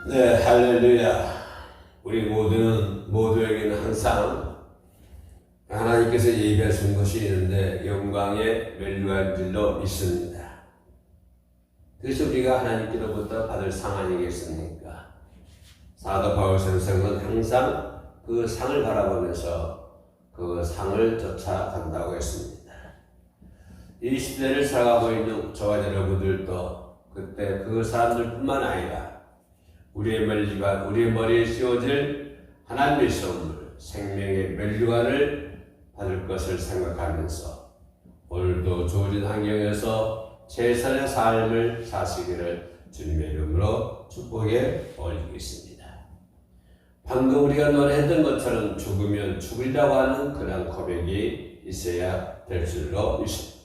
네, 할렐루야. 우리 모두에게는 항상 하나님께서 예비하신 것이 있는데 영광의 멸류관 줄로 있습니다. 그래서 우리가 하나님께로부터 받을 상 아니겠습니까? 사도 바울 선생은 항상 그 상을 바라보면서 그 상을 쫓아간다고 했습니다. 이 시대를 살아가고 있는 저와 여러분들도 그때 그 사람들뿐만 아니라 우리의 머리에 씌워질 하나님의 선물, 생명의 멸류관을 받을 것을 생각하면서 오늘도 주어진 환경에서 최선의 삶을 사시기를 주님의 이름으로 축복에 올리겠습니다. 방금 우리가 노래했던 것처럼 죽으면 죽으리라고 하는 그런 고백이 있어야 될 줄로 믿습니다.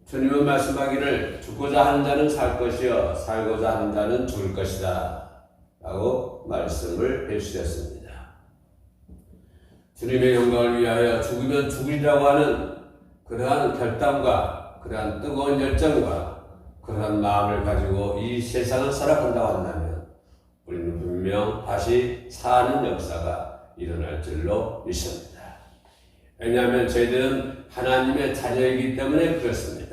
주님은 말씀하기를 죽고자 하는 자는 살 것이요 살고자 하는 자는 죽을 것이다 라고 말씀을 해주셨습니다. 주님의 영광을 위하여 죽으면 죽으리라고 하는 그러한 결단과 그러한 뜨거운 열정과 그러한 마음을 가지고 이 세상을 살아간다고 한다면 우리는 분명 다시 사는 역사가 일어날 줄로 믿습니다. 왜냐하면 저희들은 하나님의 자녀이기 때문에 그렇습니다.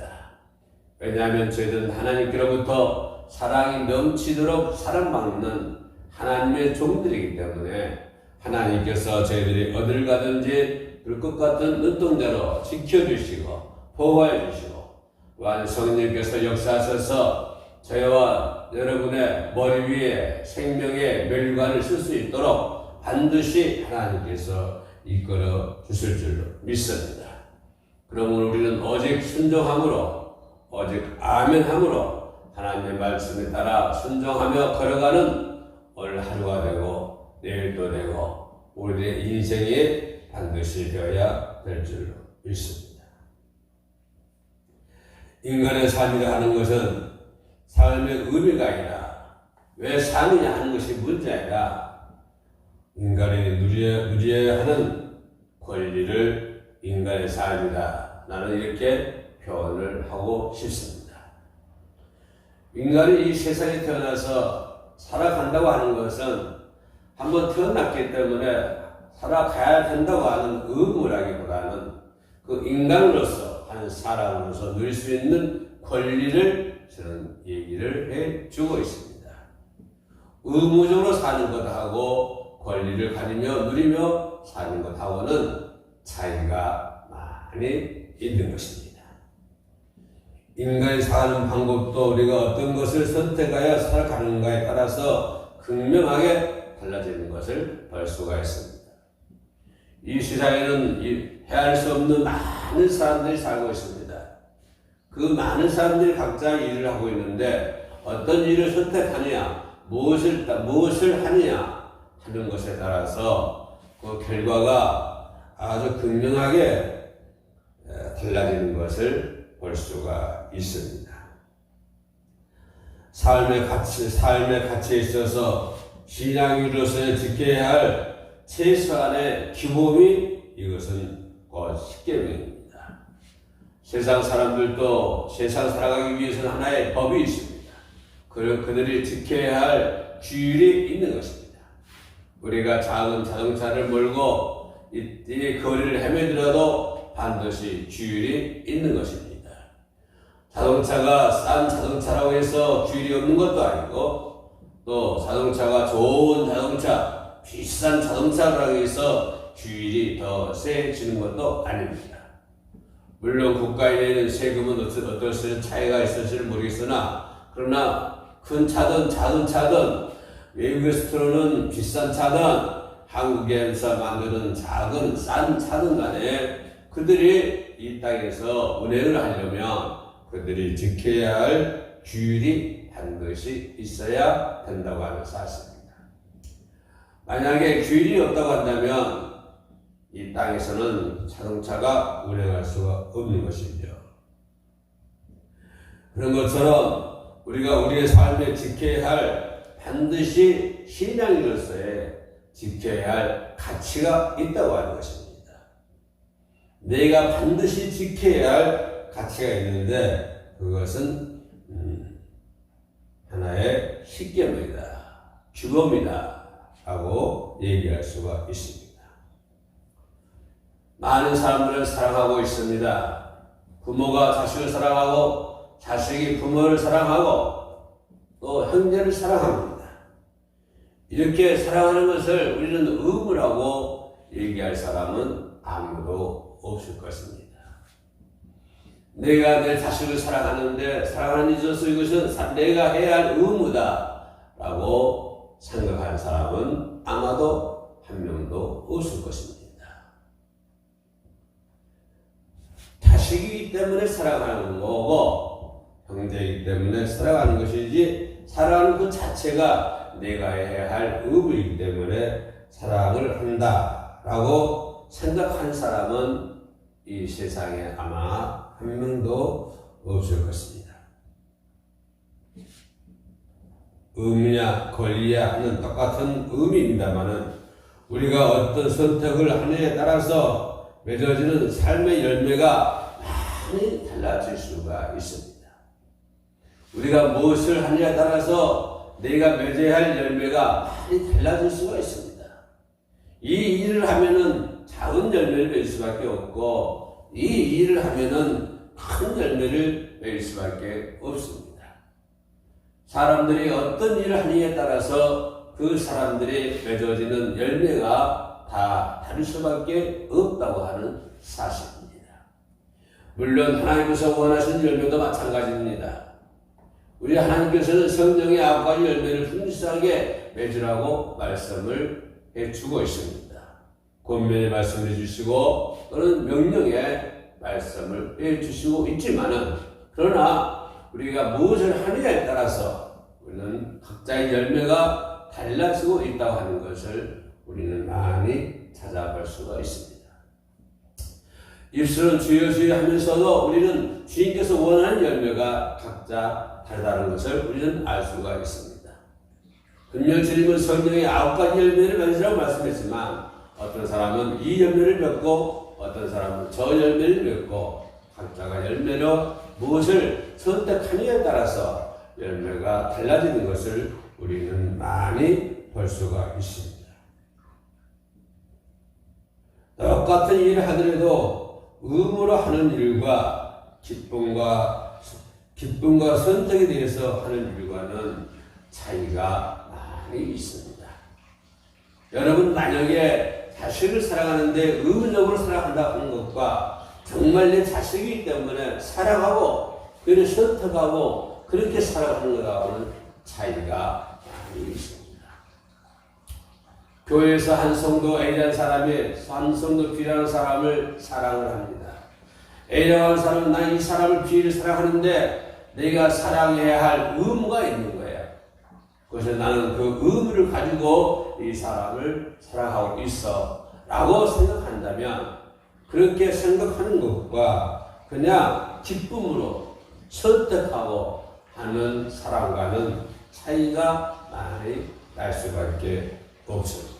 왜냐하면 저희들은 하나님께로부터 사랑이 넘치도록 사랑받는 하나님의 종들이기 때문에 하나님께서 저희들이 어딜 가든지 불꽃 같은 눈동자로 지켜주시고 보호해 주시고 또한 성령께서 역사하셔서 저희와 여러분의 머리 위에 생명의 멸류관을 쓸 수 있도록 반드시 하나님께서 이끌어 주실 줄로 믿습니다. 그러면 우리는 오직 순종함으로 오직 아멘함으로 하나님의 말씀에 따라 순종하며 걸어가는 오늘 하루가 되고 내일도 되고 우리의 인생이 반드시 되어야 될 줄로 믿습니다. 인간의 삶이라 하는 것은 삶의 의미가 아니라 왜 사느냐 하는 것이 문제 아니라 인간이 누려야 하는 권리를 인간의 삶이다. 나는 이렇게 표현을 하고 싶습니다. 인간이 이 세상에 태어나서 살아간다고 하는 것은 한번 태어났기 때문에 살아가야 된다고 하는 의무라기보다는 그 인간으로서 한 사람으로서 누릴 수 있는 권리를 저는 얘기를 해주고 있습니다. 의무적으로 사는 것하고 권리를 가지며 누리며 사는 것하고는 차이가 많이 있는 것입니다. 인간이 사는 방법도 우리가 어떤 것을 선택하여 살아가는가에 따라서 극명하게 달라지는 것을 볼 수가 있습니다. 이 세상에는 헤아릴 수 없는 많은 사람들이 살고 있습니다. 그 많은 사람들이 각자 일을 하고 있는데 어떤 일을 선택하느냐, 무엇을 하느냐 하는 것에 따라서 그 결과가 아주 극명하게 달라지는 것을 볼 수가 있습니다. 삶의 가치에 있어서 신앙인으로서 지켜야 할 최소한의 기본이 이것은 곧 십계명입니다. 세상 사람들도 세상 살아가기 위해서는 하나의 법이 있습니다. 그들이 지켜야 할 규율이 있는 것입니다. 우리가 작은 자동차를 몰고 이 거리를 헤매더라도 반드시 규율이 있는 것입니다. 자동차가 싼 자동차라고 해서 규율이 없는 것도 아니고 또 자동차가 좋은 자동차, 비싼 자동차라고 해서 규율이 더 세지는 것도 아닙니다. 물론 국가에 내는 세금은 어떤 차이가 있을지는 모르겠으나 그러나 큰 차든 작은 차든 외국에서 들어오는 비싼 차든 한국에서 만드는 작은 싼 차든 간에 그들이 이 땅에서 운행을 하려면 그들이 지켜야 할 규율이 반드시 있어야 된다고 하는 사실입니다. 만약에 규율이 없다고 한다면 이 땅에서는 자동차가 운행할 수가 없는 것이죠. 그런 것처럼 우리가 우리의 삶에 지켜야 할 반드시 신앙인으로서의 지켜야 할 가치가 있다고 하는 것입니다. 내가 반드시 지켜야 할 가치가 있는데 그것은 하나의 십계명이다. 규범이다 라고 얘기할 수가 있습니다. 많은 사람들을 사랑하고 있습니다. 부모가 자식을 사랑하고 자식이 부모를 사랑하고 또 형제를 사랑합니다. 이렇게 사랑하는 것을 우리는 의무라고 얘기할 사람은 아무도 없을 것입니다. 내가 내 자식을 사랑하는데 사랑하는 이조서 이것은 내가 해야 할 의무다 라고 생각하는 사람은 아마도 한 명도 없을 것입니다. 자식이기 때문에 사랑하는 거고 형제이기 때문에 사랑하는 것이지 사랑하는 그 자체가 내가 해야 할 의무이기 때문에 사랑을 한다 라고 생각하는 사람은 이 세상에 아마 한 명도 없을 것입니다. 의무냐 권리냐 하는 똑같은 의미입니다만은 우리가 어떤 선택을 하느냐에 따라서 맺어지는 삶의 열매가 많이 달라질 수가 있습니다. 우리가 무엇을 하느냐에 따라서 내가 맺어야 할 열매가 많이 달라질 수가 있습니다. 이 일을 하면은 작은 열매를 맺을 수밖에 없고 이 일을 하면은 큰 열매를 맺을 수밖에 없습니다. 사람들이 어떤 일을 하느냐에 따라서 그 사람들이 맺어지는 열매가 다 다를 수밖에 없다고 하는 사실입니다. 물론 하나님께서 원하시는 열매도 마찬가지입니다. 우리 하나님께서는 성령의 9가지 열매를 풍성하게 맺으라고 말씀을 해주고 있습니다. 권면의 말씀을 해주시고 또는 명령의 말씀을 해주시고 있지만은 그러나 우리가 무엇을 하느냐에 따라서 우리는 각자의 열매가 달라지고 있다고 하는 것을 우리는 많이 찾아볼 수가 있습니다. 입술은 주여 주여 하면서도 우리는 주님께서 원하는 열매가 각자 다르다는 것을 우리는 알 수가 있습니다. 분명 주님은 성령의 9가지 열매를 맺으라고 말씀했지만 어떤 사람은 이 열매를 맺고 어떤 사람은 저 열매를 맺고 각자가 열매로 무엇을 선택하느냐에 따라서 열매가 달라지는 것을 우리는 많이 볼 수가 있습니다. 똑같은 일을 하더라도 의무로 하는 일과 기쁨과 선택에 대해서 하는 일과는 차이가 많이 있습니다. 여러분 만약에 자식을 사랑하는데 의무적으로 사랑한다고 하는 것과 정말 내 자식이기 때문에 사랑하고 그를 선택하고 그렇게 사랑하는 것하고는 차이가 많이 있습니다. 교회에서 한 성도 A라는 사람이 한 성도 B라는 사람을 사랑을 합니다. A라고 하는 사람은 나 이 사람을 B를 사랑하는데 내가 사랑해야 할 의무가 있는 거예요. 그래서 나는 그 의무를 가지고 이 사람을 사랑하고 있어 라고 생각한다면 그렇게 생각하는 것과 그냥 기쁨으로 선택하고 하는 사랑과는 차이가 많이 날 수밖에 없습니다.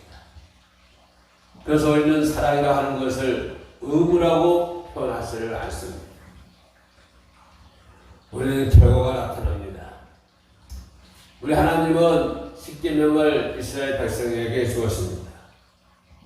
그래서 우리는 사랑이라 하는 것을 의무라고 표현하지를 않습니다. 우리는 결과가 나타납니다. 우리 하나님은 십계명을 이스라엘 백성에게 주었습니다.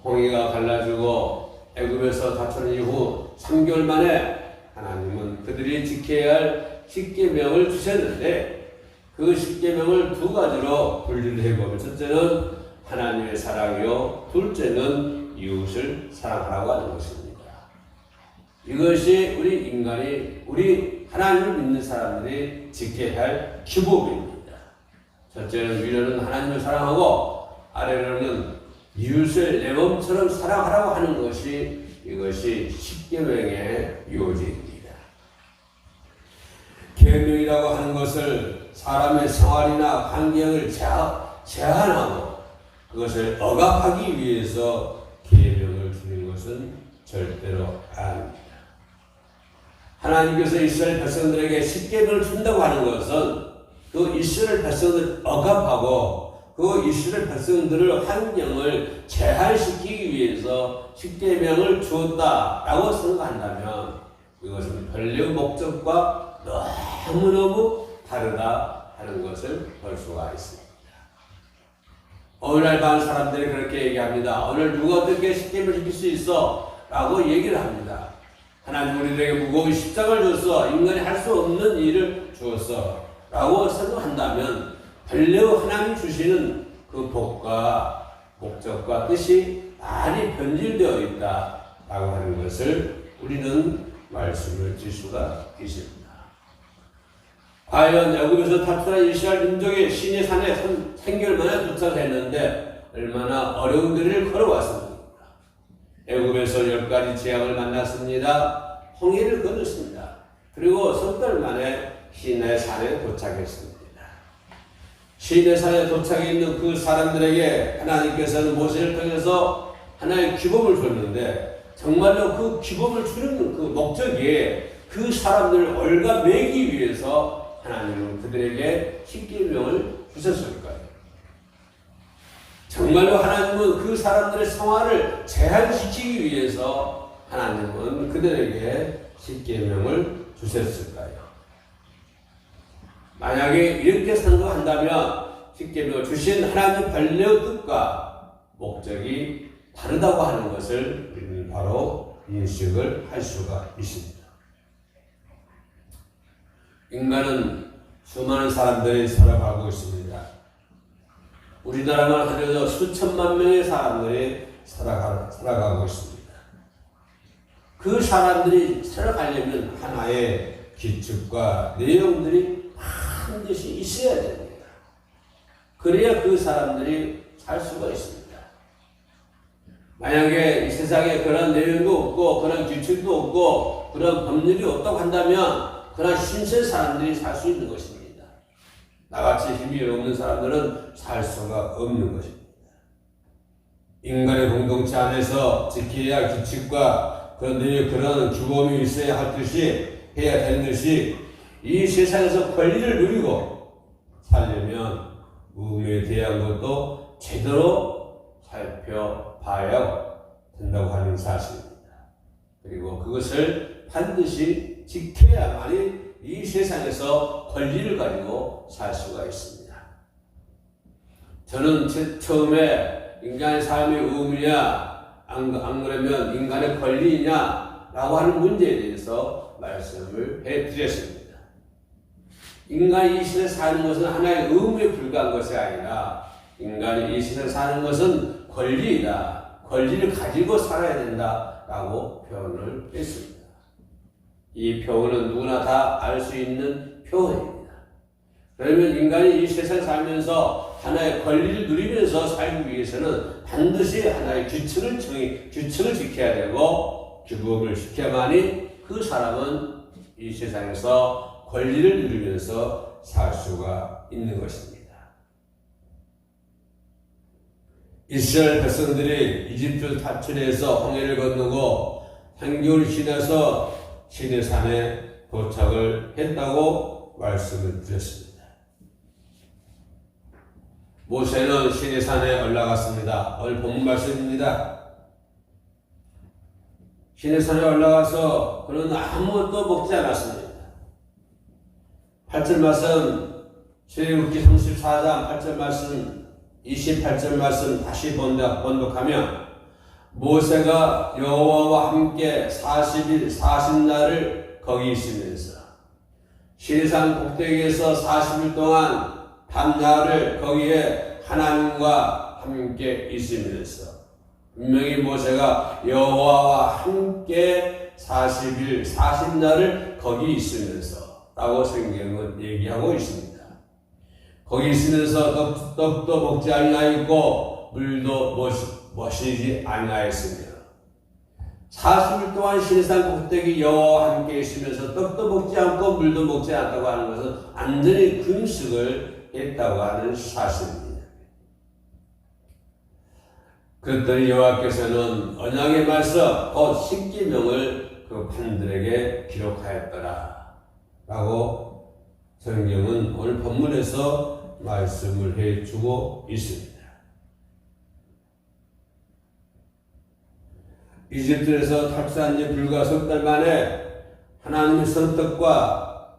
홍해가 갈라지고 애굽에서 다쳐난 이후 3개월 만에 하나님은 그들이 지켜야 할 십계명을 주셨는데 그 십계명을 2가지로 분류를 해보면 첫째는 하나님의 사랑이요 둘째는 이웃을 사랑하라고 하는 것입니다. 이것이 우리 하나님을 믿는 사람들이 지켜야 할 규범입니다. 첫째는 위로는 하나님을 사랑하고 아래로는 이웃을 내 몸처럼 사랑하라고 하는 것이 이것이 십계명의 요지입니다. 계명이라고 하는 것을 사람의 생활이나 환경을 제한하고 그것을 억압하기 위해서 계명을 주는 것은 절대로 아닙니다. 하나님께서 이스라엘 백성들에게 십계명을 준다고 하는 것은 그 이스라엘 백성들을 억압하고 그 이스라엘 백성들의 환경을 제한시키기 위해서 십계명을 주었다라고 생각한다면 이것은 본래의 목적과 너무너무 다르다 하는 것을 볼 수가 있습니다. 오늘날 많은 사람들이 그렇게 얘기합니다. 오늘 누가 어떻게 십계명을 지킬 수 있어? 라고 얘기를 합니다. 하나님 우리들에게 무거운 십자가를 줬어. 인간이 할 수 없는 일을 주었어. 라고 생각한다면 별로 하나님 주시는 그 복과 목적과 뜻이 많이 변질되어 있다. 라고 하는 것을 우리는 말씀을 질 수가 있습니다. 과연 애굽에서 탈출한 이스라엘 민족이 시내 산에 3개월 만에 도착했는데 얼마나 어려운 길을 걸어왔습니까? 애굽에서 10가지 재앙을 만났습니다. 홍해를 건넜습니다. 그리고 석 달 만에 시내 산에 도착했습니다. 시내 산에 도착해 있는 그 사람들에게 하나님께서는 모세를 통해서 하나의 규범을 줬는데 정말로 그 규범을 주는 그 목적이 그 사람들을 올가매기 위해서 하나님은 그들에게 십계명을 주셨을까요? 정말로 하나님은 그 사람들의 생활을 제한시키기 위해서 하나님은 그들에게 십계명을 주셨을까요? 만약에 이렇게 생각한다면 십계명을 주신 하나님의 본래의 뜻과 목적이 다르다고 하는 것을 우리는 바로 인식을 할 수가 있습니다. 인간은 수많은 사람들이 살아가고 있습니다. 우리나라만 하더라도 수천만 명의 사람들이 살아가고 있습니다. 그 사람들이 살아가려면 하나의 규칙과 내용들이 반드시 있어야 됩니다. 그래야 그 사람들이 살 수가 있습니다. 만약에 이 세상에 그런 내용도 없고 그런 규칙도 없고 그런 법률이 없다고 한다면 그런 신세 사람들이 살 수 있는 것입니다. 나같이 힘이 없는 사람들은 살 수가 없는 것입니다. 인간의 공동체 안에서 지켜야 할 규칙과 그런 규범이 있어야 할 듯이 해야 되는 것이 이 세상에서 권리를 누리고 살려면 의무에 대한 것도 제대로 살펴봐야 된다고 하는 사실입니다. 그리고 그것을 반드시 지켜야만이 이 세상에서 권리를 가지고 살 수가 있습니다. 저는 처음에 인간의 삶의 의무냐 안 그러면 인간의 권리냐 라고 하는 문제에 대해서 말씀을 해드렸습니다. 인간이 이 시대에 사는 것은 하나의 의무에 불과한 것이 아니라 인간이 이 시대에 사는 것은 권리이다. 권리를 가지고 살아야 된다라고 표현을 했습니다. 이 표현은 누구나 다 알 수 있는 표현입니다. 그러면 인간이 이 세상에 살면서 하나의 권리를 누리면서 살기 위해서는 반드시 하나의 규칙을 지켜야 되고 규범을 지켜야만이 그 사람은 이 세상에서 권리를 누리면서 살 수가 있는 것입니다. 이스라엘 백성들이 이집트 탈출해서 홍해를 건너고 3개월 지나서 시내산에 도착을 했다고 말씀을 드렸습니다. 모세는 시내산에 올라갔습니다. 오늘 본문 말씀입니다. 시내산에 올라가서 그는 아무것도 먹지 않았습니다. 8절 말씀, 출애굽기 34장 8절 말씀, 28절 말씀 다시 번독하면 모세가 여호와와 함께 40일 40날을 거기 있으면서 시내산 꼭대기에서 40일 동안 밤낮을 거기에 하나님과 함께 있으면서 분명히 모세가 여호와와 함께 40일 40날을 거기 있으면서 라고 성경은 얘기하고 있습니다. 거기 있으면서 떡도 먹지 아니하였고 물도 마시지 아니하였으며 40일 동안 시내산 꼭대기 여호와와 함께 있으면서 떡도 먹지 않고 물도 먹지 않다고 하는 것은 완전히 금식을 했다고 하는 사실입니다. 그랬더니 여호와께서는 언약의 말씀 곧 십계명을 그 판들에게 기록하였더라 라고 성경은 오늘 본문에서 말씀을 해주고 있습니다. 이집트에서 탈출한 지 불과 석 달 만에 하나님의 선택과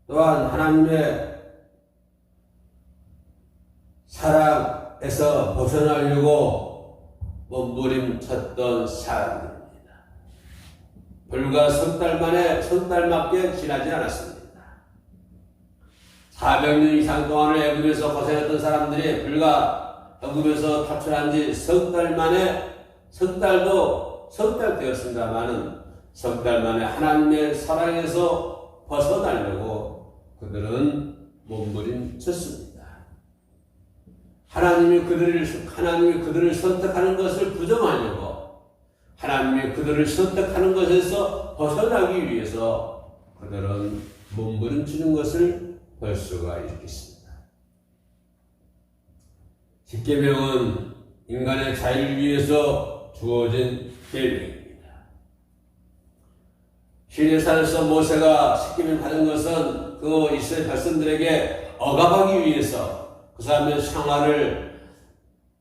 또한 하나님의 사랑 불가에서 벗어나려고 몸부림쳤던 사람들입니다. 불과 석 달밖에 지나지 않았습니다. 400년 이상 동안을 애굽에서 고생했던 사람들이 불과 애굽에서 탈출한 지 석 달 만에, 석 달 되었습니다만은 석 달 만에 하나님의 사랑에서 벗어나려고 그들은 몸부림쳤습니다. 하나님이 그들을 선택하는 것을 부정하려고, 하나님이 그들을 선택하는 것에서 벗어나기 위해서 그들은 몸부림치는 것을 볼 수가 있겠습니다. 십계명은 인간의 자유를 위해서 주어진 계명입니다. 시내산에서 모세가 십계명 받은 것은 그 이스라엘 백성들에게 억압하기 위해서, 그 사람의 생활을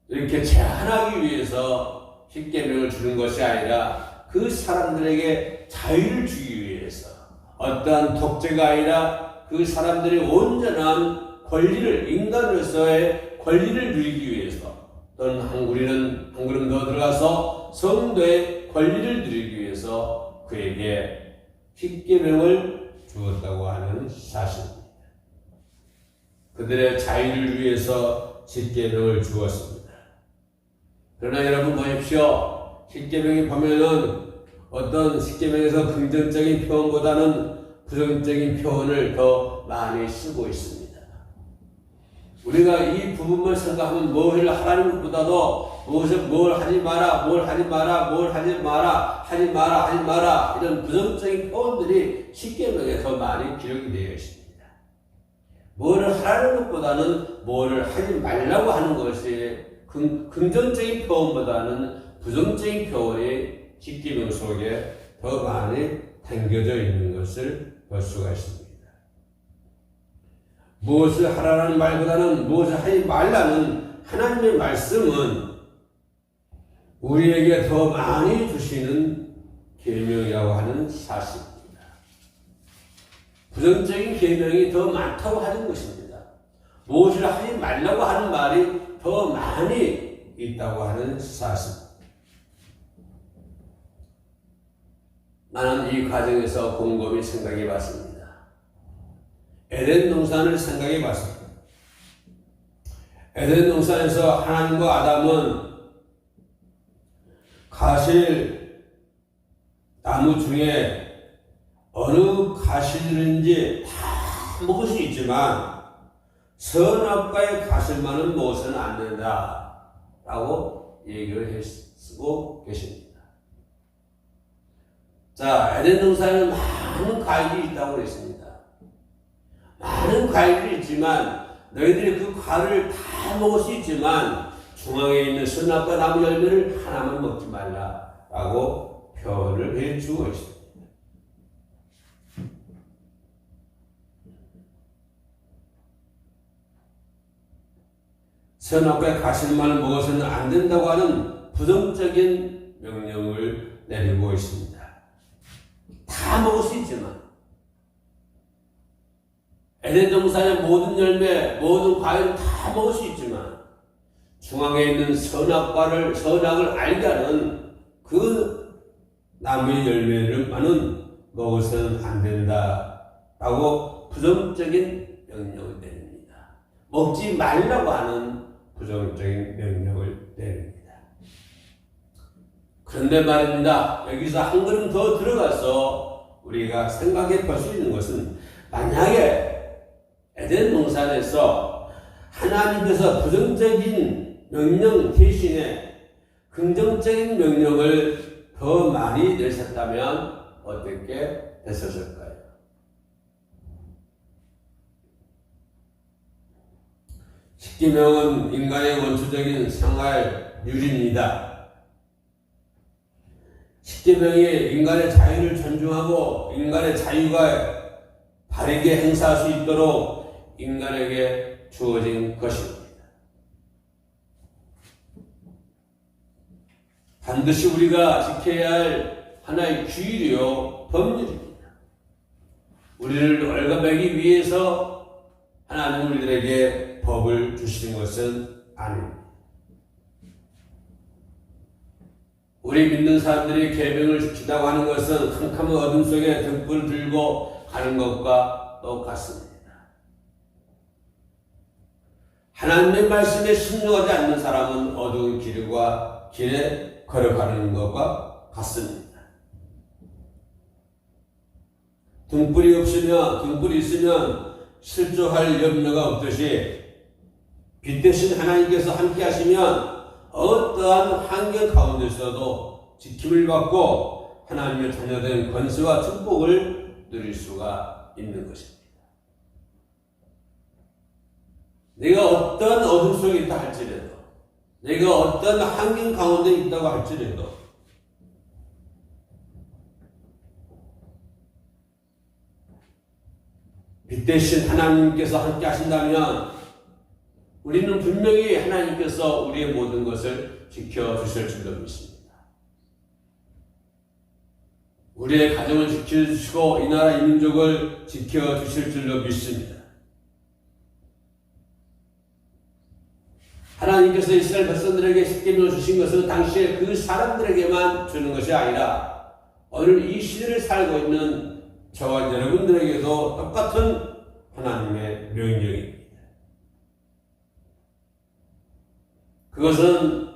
이렇게 제한하기 위해서 십계명을 주는 것이 아니라 그 사람들에게 자유를 주기 위해서, 어떠한 독재가 아니라 그 사람들이 온전한 권리를, 인간으로서의 권리를 누리기 위해서, 또는 한 걸음 더 들어가서 성도의 권리를 누리기 위해서 그에게 십계명을 주었다고 하는 사실입니다. 그들의 자유를 위해서 십계명을 주었습니다. 그러나 여러분 보십시오. 십계명이 보면은 어떤 십계명에서 긍정적인 표현보다는 부정적인 표현을 더 많이 쓰고 있습니다. 우리가 이 부분만 생각하면 뭘 하라는 것보다도 뭘 하지 마라, 뭘 하지 마라, 뭘 하지 마라, 하지 마라, 하지 마라, 이런 부정적인 표현들이 십계명에 더 많이 기록이 되어 있습니다. 뭘 하라는 것보다는 뭘 하지 말라고 하는 것이 긍정적인 표현보다는 부정적인 표현이 십계명 속에 더 많이 담겨져 있는 것을 볼 수가 있습니다. 무엇을 하라는 말보다는 무엇을 하지 말라는 하나님의 말씀은 우리에게 더 많이 주시는 계명이라고 하는 사실입니다. 부정적인 계명이 더 많다고 하는 것입니다. 무엇을 하지 말라고 하는 말이 더 많이 있다고 하는 사실입니다. 나는 이 과정에서 곰곰이 생각해 봤습니다. 에덴 동산을 생각해 봤습니다. 에덴 동산에서 하나님과 아담은 가실 나무 중에 어느 가시든지 다 먹을 수 있지만 선악과의 가실만은 먹어서는 안 된다 라고 얘기를 쓰고 계십니다. 자, 에덴 동산에는 많은 과일이 있다고 그랬습니다. 많은 과일이 있지만 너희들이 그 과일을 다 먹을 수 있지만 중앙에 있는 선악과 나무 열매를 하나만 먹지 말라라고 표현을 해주고 있습니다. 선악과의 가실만을 먹어서는 안 된다고 하는 부정적인 명령을 내리고 있습니다. 다 먹을 수 있지만 에덴 동산의 모든 열매, 모든 과일을 다 먹을 수 있지만 중앙에 있는 선악을 알게 하는 그 나무의 열매를만은 먹어서는 안 된다라고 부정적인 명령을 내립니다. 먹지 말라고 하는 부정적인 명령을 내립니다. 그런데 말입니다. 여기서 한 걸음 더 들어가서 우리가 생각해 볼 수 있는 것은, 만약에 에덴 동산에서 하나님께서 부정적인 명령 대신에 긍정적인 명령을 더 많이 내셨다면 어떻게 됐었을까요? 십계명은 인간의 원초적인 생활 율입니다. 십계명이 인간의 자유를 존중하고 인간의 자유가 바르게 행사할 수 있도록 인간에게 주어진 것입니다. 반드시 우리가 지켜야 할 하나의 규율이요 법률입니다. 우리를 올가매기 위해서 하나님은 우리들에게 법을 주시는 것은 아닙니다. 우리 믿는 사람들이 계명을 지키다고 하는 것은 캄캄한 어둠 속에 등불을 들고 가는 것과 똑같습니다. 하나님의 말씀에 순종하지 않는 사람은 어두운 길에 걸어가는 것과 같습니다. 등불이 있으면 실족할 염려가 없듯이 빛 대신 하나님께서 함께 하시면 어떠한 환경 가운데서도 지킴을 받고 하나님의 자녀된 권세와 축복을 누릴 수가 있는 것입니다. 내가 어떤 어둠 속에 있다 할지라도, 내가 어떤 환경 가운데 있다고 할지라도, 빛 대신 하나님께서 함께 하신다면 우리는 분명히 하나님께서 우리의 모든 것을 지켜주실 줄로 믿습니다. 우리의 가정을 지켜주시고 이 나라 이 민족을 지켜주실 줄로 믿습니다. 하나님께서 이스라엘 백성들에게 십계명을 주신 것은 당시에 그 사람들에게만 주는 것이 아니라 오늘 이 시대를 살고 있는 저와 여러분들에게도 똑같은 하나님의 명령입니다. 그것은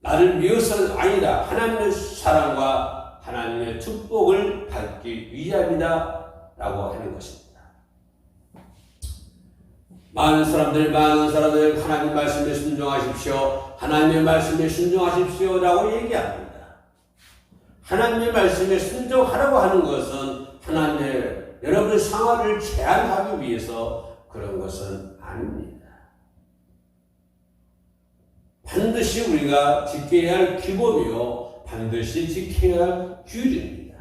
나를 위해서가 아니라 하나님의 사랑과 하나님의 축복을 받기 위함이다 라고 하는 것입니다. 많은 사람들 하나님 말씀에 순종하십시오. 하나님의 말씀에 순종하십시오 라고 얘기합니다. 하나님의 말씀에 순종하라고 하는 것은 하나님의 여러분의 상황을 제한하기 위해서 그런 것은 아닙니다. 반드시 우리가 지켜야 할 규범이요, 반드시 지켜야 할 규율입니다.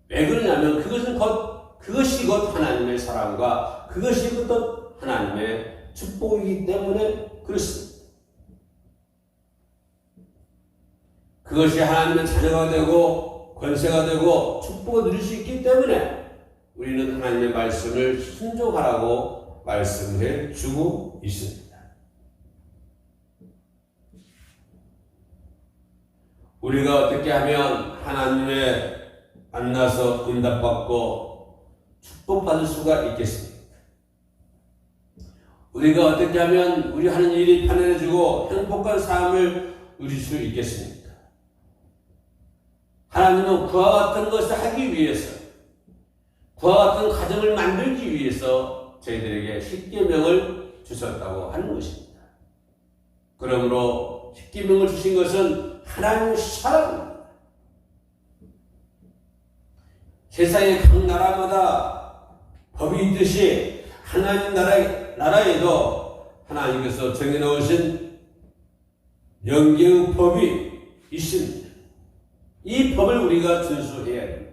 왜 그러냐면 그것이 곧 하나님의 사랑과 그것이 곧 하나님의 축복이기 때문에 그렇습니다. 그것이 하나님의 자녀가 되고 권세가 되고 축복을 누릴 수 있기 때문에 우리는 하나님의 말씀을 순종하라고 말씀해 주고 있습니다. 우리가 어떻게 하면 하나님의 만나서 응답받고 축복받을 수가 있겠습니까? 우리가 어떻게 하면 우리 하는 일이 편안해지고 행복한 삶을 누릴 수 있겠습니까? 하나님은 그와 같은 것을 하기 위해서, 그와 같은 가정을 만들기 위해서 저희들에게 십계명을 주셨다고 하는 것입니다. 그러므로 십계명을 주신 것은 하나님의 사랑입니다. 세상의 각 나라마다 법이 있듯이 하나님 나라에도 하나님께서 정해놓으신 영계의 법이 있습니다. 이 법을 우리가 준수해야 됩니다.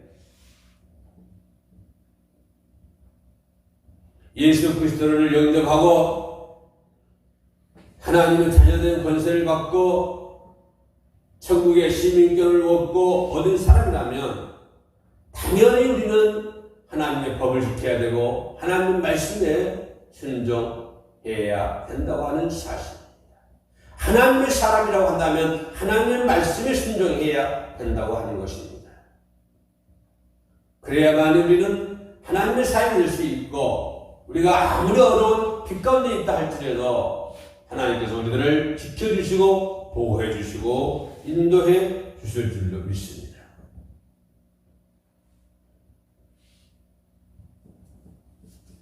예수 그리스도를 영접하고 하나님의 자녀된 권세를 받고 천국의 시민권을 얻은 사람이라면 당연히 우리는 하나님의 법을 지켜야 되고 하나님의 말씀에 순종해야 된다고 하는 사실입니다. 하나님의 사람이라고 한다면 하나님의 말씀에 순종해야 된다고 하는 것입니다. 그래야만 우리는 하나님의 사람이 될 수 있고 우리가 아무리 어려운 길 가운데 있다 할지라도 하나님께서 우리들을 지켜주시고 보호해 주시고 인도해 주실 줄로 믿습니다.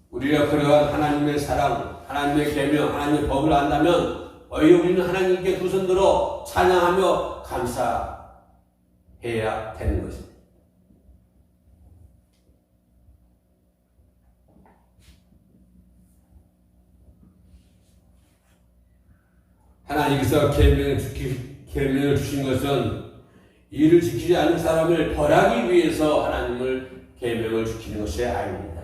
우리가 그러한 하나님의 사랑, 하나님의 계명, 하나님의 법을 안다면 우리는 하나님께 두 손 들어 찬양하며 감사해야 되는 것입니다. 하나님께서 계명을 주신 것은 이를 지키지 않는 사람을 벌하기 위해서 하나님을 계명을 지키는 것이 아닙니다.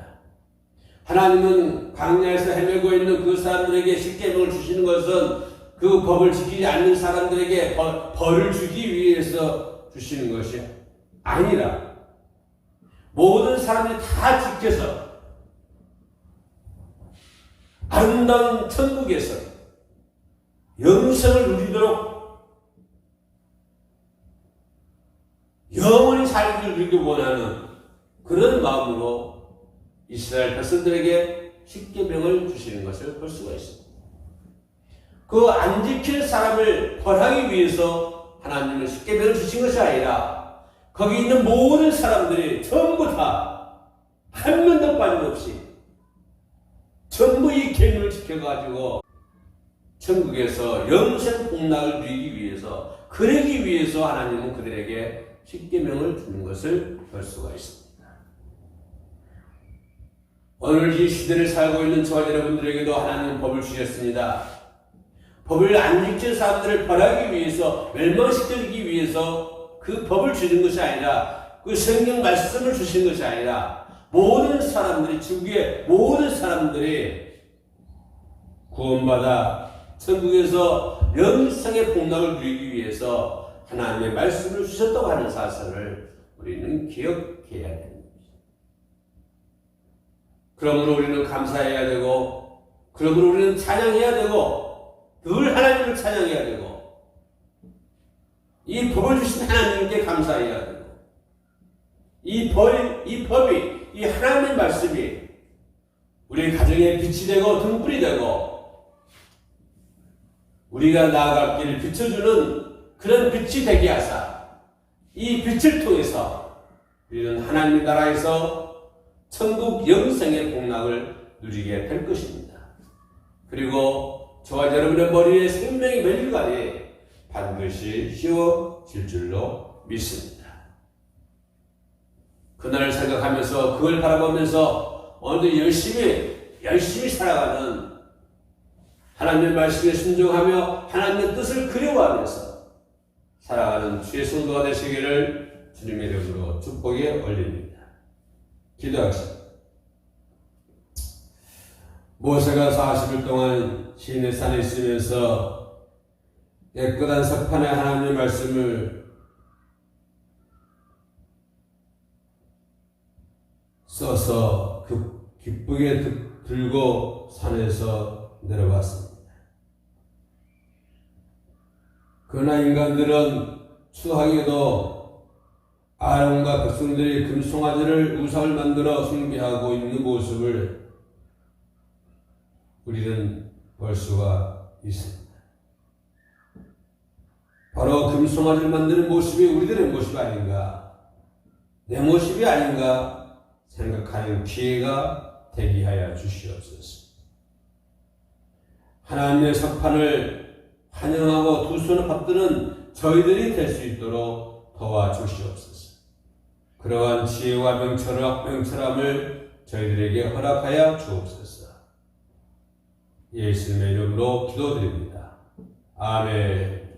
하나님은 광야에서 헤매고 있는 그 사람들에게 십계명을 주시는 것은 그 법을 지키지 않는 사람들에게 벌을 주기 위해서 주시는 것이 아니라 모든 사람들이 다 지켜서 아름다운 천국에서 영생을 누리도록 삶을 누리기 원하는 그런 마음으로 이스라엘 백성들에게 십계명을 주시는 것을 볼 수가 있습니다. 그 안 지킬 사람을 벌하기 위해서 하나님은 십계명을 주신 것이 아니라 거기 있는 모든 사람들이 전부 다 한 명도 빠짐없이 전부 이 계명을 지켜가지고 천국에서 영생 복락을 누리기 위해서, 그러기 위해서 하나님은 그들에게 십계명을 주는 것을 볼 수가 있습니다. 오늘 이 시대를 살고 있는 저와 여러분들에게도 하나님은 법을 주셨습니다. 법을 안 지킬 사람들을 벌하기 위해서, 멸망시키기 위해서 그 법을 주신 것이 아니라, 그 성경 말씀을 주신 것이 아니라, 모든 사람들이, 지구의 모든 사람들이 구원받아 천국에서 영생의 복락을 누리기 위해서 하나님의 말씀을 주셨다고 하는 사실을 우리는 기억해야 됩니다. 그러므로 우리는 감사해야 되고, 그러므로 우리는 찬양해야 되고, 늘 하나님을 찬양해야 되고, 이 법을 주신 하나님께 감사해야 되고, 이 법이, 이 하나님의 말씀이 우리 가정에 빛이 되고 등불이 되고 우리가 나아갈 길을 비춰주는 그런 빛이 되게 하사 이 빛을 통해서 우리는 하나님의 나라에서 천국 영생의 복락을 누리게 될 것입니다. 그리고 저와 여러분의 머리에 생명이 매일간에 반드시 씌워질 줄로 믿습니다. 그날을 생각하면서 그걸 바라보면서 오늘도 열심히 살아가는 하나님의 말씀에 순종하며 하나님의 뜻을 그리워하면서 살아가는 주의 성도가 되시기를 주님의 이름으로 축복에 올립니다. 기도하겠습니다. 모세가 40일 동안 시내 산에 있으면서 깨끗한 석판에 하나님의 말씀을 써서 기쁘게 들고 산에서 내려왔습니다. 그러나 인간들은 추하게도 아론과 백성들이 금송아지를 우상을 만들어 숭배하고 있는 모습을 우리는 볼 수가 있습니다. 바로 금송아지를 만드는 모습이 우리들의 모습이 아닌가, 내 모습이 아닌가 생각하는 기회가 되게 하여 주시옵소서. 하나님의 석판을 환영하고 두 손을 받드는 저희들이 될 수 있도록 도와주시옵소서. 그러한 지혜와 명철함을 저희들에게 허락하여 주옵소서. 예수님의 이름으로 기도드립니다. 아멘.